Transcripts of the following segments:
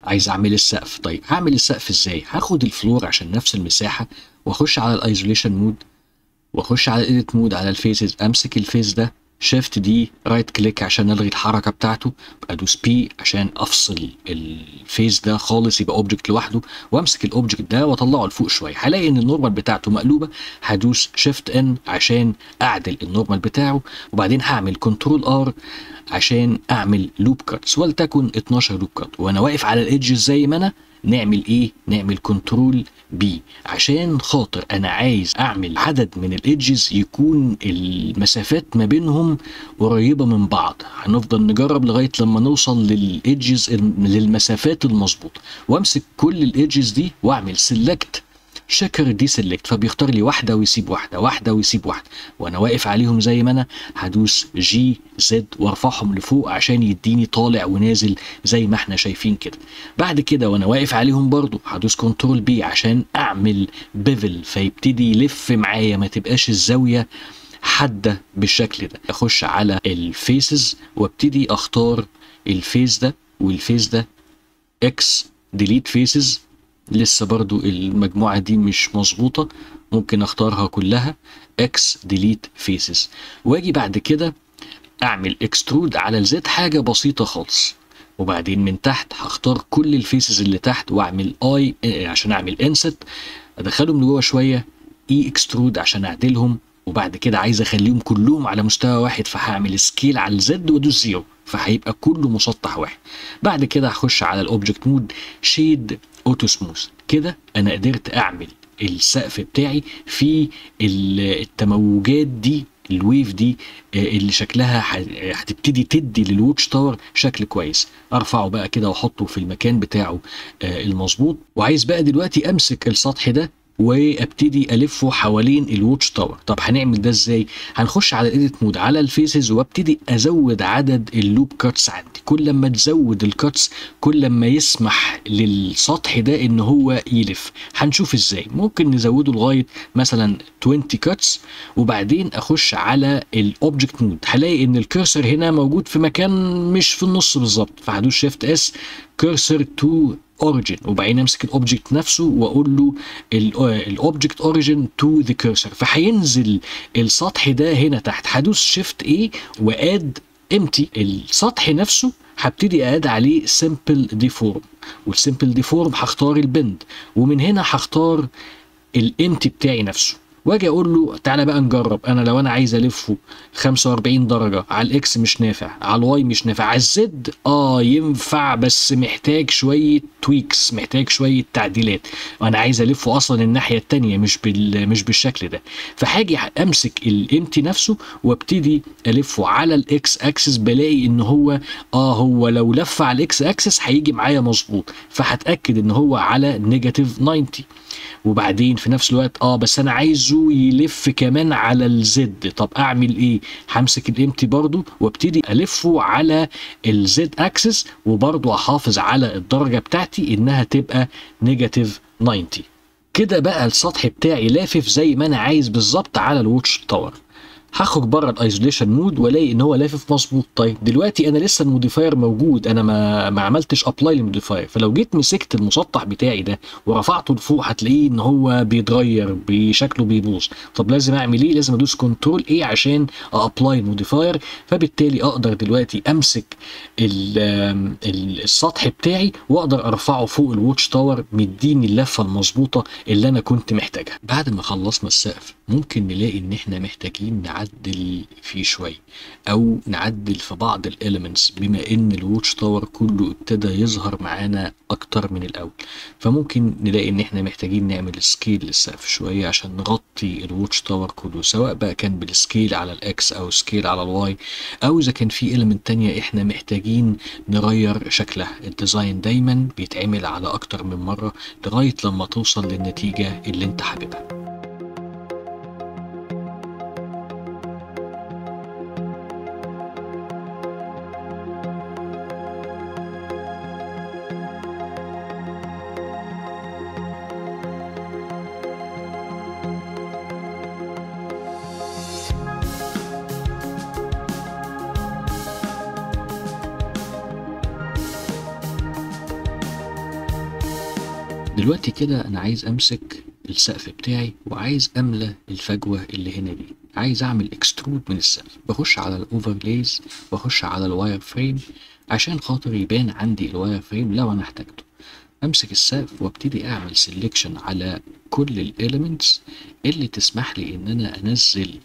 عايز اعمل السقف. طيب هعمل السقف ازاي؟ هاخد الفلور عشان نفس المساحه، واخش على الايزوليشن مود، واخش على الايديت مود على الفيسز، امسك الفيس ده شيفت دي رايت كليك عشان الغي الحركه بتاعته، ادوس بي عشان افصل الفيس ده خالص يبقى اوبجكت لوحده، وامسك الاوبجكت ده واطلعه لفوق شويه، هلاقي ان النورمال بتاعته مقلوبه، هدوس شيفت ان عشان اعدل النورمال بتاعه، وبعدين هعمل كنترول ار عشان اعمل لوب كاتس، ولتكن 12 لوب كات، وانا واقف على الايدجز زي ما انا. نعمل ايه؟ نعمل كنترول بي عشان خاطر انا عايز اعمل عدد من الايدجز يكون المسافات ما بينهم قريبه من بعض. هنفضل نجرب لغايه لما نوصل للايدجز للمسافات المظبوطه، وامسك كل الايدجز دي واعمل سيلكت شكر دي سيلكت، فبيختار لي واحده ويسيب واحده، واحده ويسيب واحده، وانا واقف عليهم زي ما انا هدوس جي زد وارفعهم لفوق عشان يديني طالع ونازل زي ما احنا شايفين كده. بعد كده وانا واقف عليهم برضو هدوس كنترول بي عشان اعمل بيفل، فيبتدي يلف معايا، ما تبقاش الزاويه حاده بالشكل ده. اخش على الفيسز وابتدي اختار الفيس ده والفيس ده، اكس ديليت فيسز، لسه برضو المجموعة دي مش مظبوطة، ممكن اختارها كلها اكس ديليت فيسز، واجي بعد كده اعمل اكسترود على الزد حاجة بسيطة خالص، وبعدين من تحت هختار كل الفيسز اللي تحت واعمل اي عشان اعمل انست، ادخلهم لجوه شوية، اي اكسترود عشان اعدلهم، وبعد كده عايز اخليهم كلهم على مستوى واحد، فهعمل سكيل على الزد وادوس زيرو، فهيبقى كله مسطح واحد. بعد كده هخش على الاوبجكت مود شيد اوتو سموث، كده انا قدرت اعمل السقف بتاعي في التموجات دي، الويف دي اللي شكلها هتبتدي تدي للواتش تاور شكل كويس. ارفعه بقى كده واحطه في المكان بتاعه المظبوط، وعايز بقى دلوقتي امسك السطح ده وابتدي الفه حوالين الواتش تاور. طب هنعمل ده ازاي؟ هنخش على الايديت مود على الفيسز وابتدي ازود عدد اللوب كاتس عندي، كل ما تزود الكاتس كل ما يسمح للسطح ده ان هو يلف. هنشوف ازاي. ممكن نزوده لغايه مثلا 20 كاتس، وبعدين اخش على الاوبجكت مود، هلاقي ان الكرسر هنا موجود في مكان مش في النص بالظبط، فهدوس شيفت اس كرسر تو اوريجين، وبعدين امسك الاوبجكت نفسه واقول له الاوبجكت اوريجين تو ذا كيرسر، فهينزل السطح ده هنا تحت. هدوس شيفت ايه واد امتي السطح نفسه، هبتدي اقاد عليه سمبل ديفورم، والسمبل ديفورم هختار البند، ومن هنا هختار الامتي بتاعي نفسه، واجي اقول له تعالى بقى نجرب. انا لو انا عايز الفه 45 درجه على الاكس مش نافع، على الواي مش نافع، على الزد ينفع بس محتاج شويه تويكس، محتاج شويه تعديلات، وانا عايز الفه اصلا الناحيه التانية مش بالشكل ده. فهاجي امسك الامتي نفسه وابتدي الفه على الاكس اكسس، بلاقي ان هو لو لف على الاكس اكسس هيجي معايا مظبوط، فهتاكد ان هو على نيجاتيف 90. وبعدين في نفس الوقت بس انا عايزه يلف كمان على الزد. طب اعمل ايه؟ همسك الامتي برضو وابتدي الفه على الزد اكسس، وبرضو احافظ على الدرجة بتاعتي انها تبقى نيجاتيف 90. كده بقى السطح بتاعي لافف زي ما انا عايز بالظبط على الواتش تاور. هخرج بره الايزوليشن مود والاقي ان هو لافف مظبوط. طيب دلوقتي انا لسه الموديفاير موجود، انا ما عملتش ابلاي للموديفاير، فلو جيت مسكت المسطح بتاعي ده ورفعته لفوق هتلاقيه ان هو بيتغير بشكله بيبوظ. طب لازم اعمل ايه؟ لازم ادوس كنترول ايه عشان ابلاي الموديفاير، فبالتالي اقدر دلوقتي امسك السطح بتاعي واقدر ارفعه فوق الواتش تاور، مديني اللفه المظبوطه اللي انا كنت محتاجها. بعد ما خلصنا السقف ممكن نلاقي ان احنا محتاجين نعدل فيه شويه، او نعدل في بعض الاليمنتس، بما ان الواتش تاور كله ابتدى يظهر معانا اكتر من الاول، فممكن نلاقي ان احنا محتاجين نعمل سكيل للسقف شويه عشان نغطي الواتش تاور كله، سواء بقى كان بالسكيل على الاكس او سكيل على الواي، او اذا كان في اليمنت تانية احنا محتاجين نغير شكلها. الديزاين دايما بيتعمل على اكتر من مره لغايه لما توصل للنتيجه اللي انت حاببها. دلوقتي كده انا عايز امسك السقف بتاعي وعايز املى الفجوة اللي هنا دي، عايز اعمل اكسترود من السقف. بخش على الاوفرلايز واخش على الواير فريم عشان خاطر يبان عندي الواير فريم لو انا احتاجته. امسك السقف وابتدي اعمل سيلكشن على كل الاليمنتس اللي تسمح لي ان انا انزل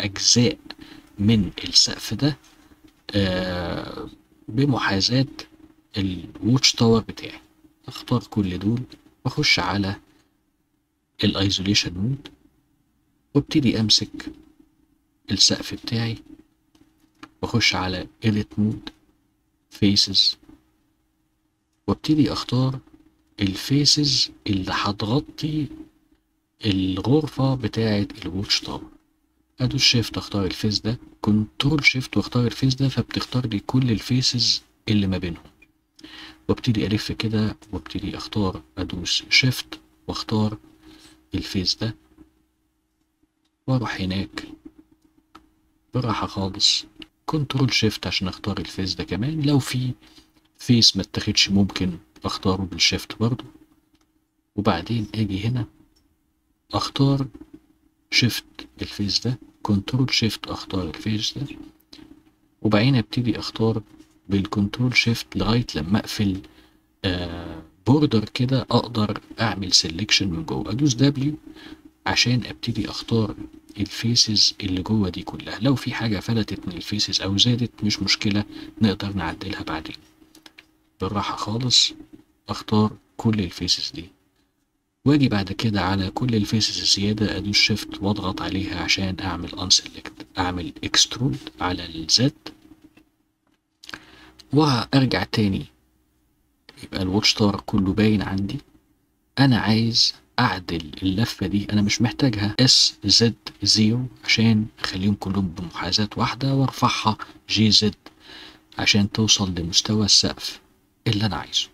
اجزاء من السقف ده بمحاذاة الواتش تاور بتاعي. اختار كل دول واخش على الايزوليشن مود وابتدي امسك السقف بتاعي واخش على edit مود faces وابتدي اختار الفيسز اللي هتغطي الغرفة بتاعة الواتش تاور. ادوس شيفت اختار الفيس ده، كنترول شيفت واختار الفيس ده، فبتختار لي كل الفيسز اللي ما بينهم. وابتدي الف كده وابتدي اختار، ادوس شيفت واختار الفيس ده واروح هناك براحة خالص، كنترول شيفت عشان اختار الفيس ده كمان. لو في فيس ما اتاخدش ممكن اختاره بالشيفت برضو، وبعدين اجي هنا اختار شيفت الفيس ده، كنترول شيفت اختار الفيس ده، وبعدين ابتدي اختار بالكنترول شيفت لغاية لما اقفل بوردر كده اقدر اعمل سيلكشن من جوه. ادوس دبليو عشان ابتدي اختار الفيسز اللي جوه دي كلها. لو في حاجة فلتت من الفيسز او زادت مش مشكلة، نقدر نعدلها بعدين. بالراحة خالص اختار كل الفيسز دي واجي بعد كده على كل الفيسز الزيادة ادوس شيفت واضغط عليها عشان اعمل unselect، اعمل اكسترود على الزد وارجع تاني يبقى الواتش تاور كله باين عندي. انا عايز اعدل اللفة دي، انا مش محتاجها اس زد 0 عشان اخليهم كلهم بمحاذاة واحدة وارفعها جي زد عشان توصل لمستوى السقف اللي انا عايزه.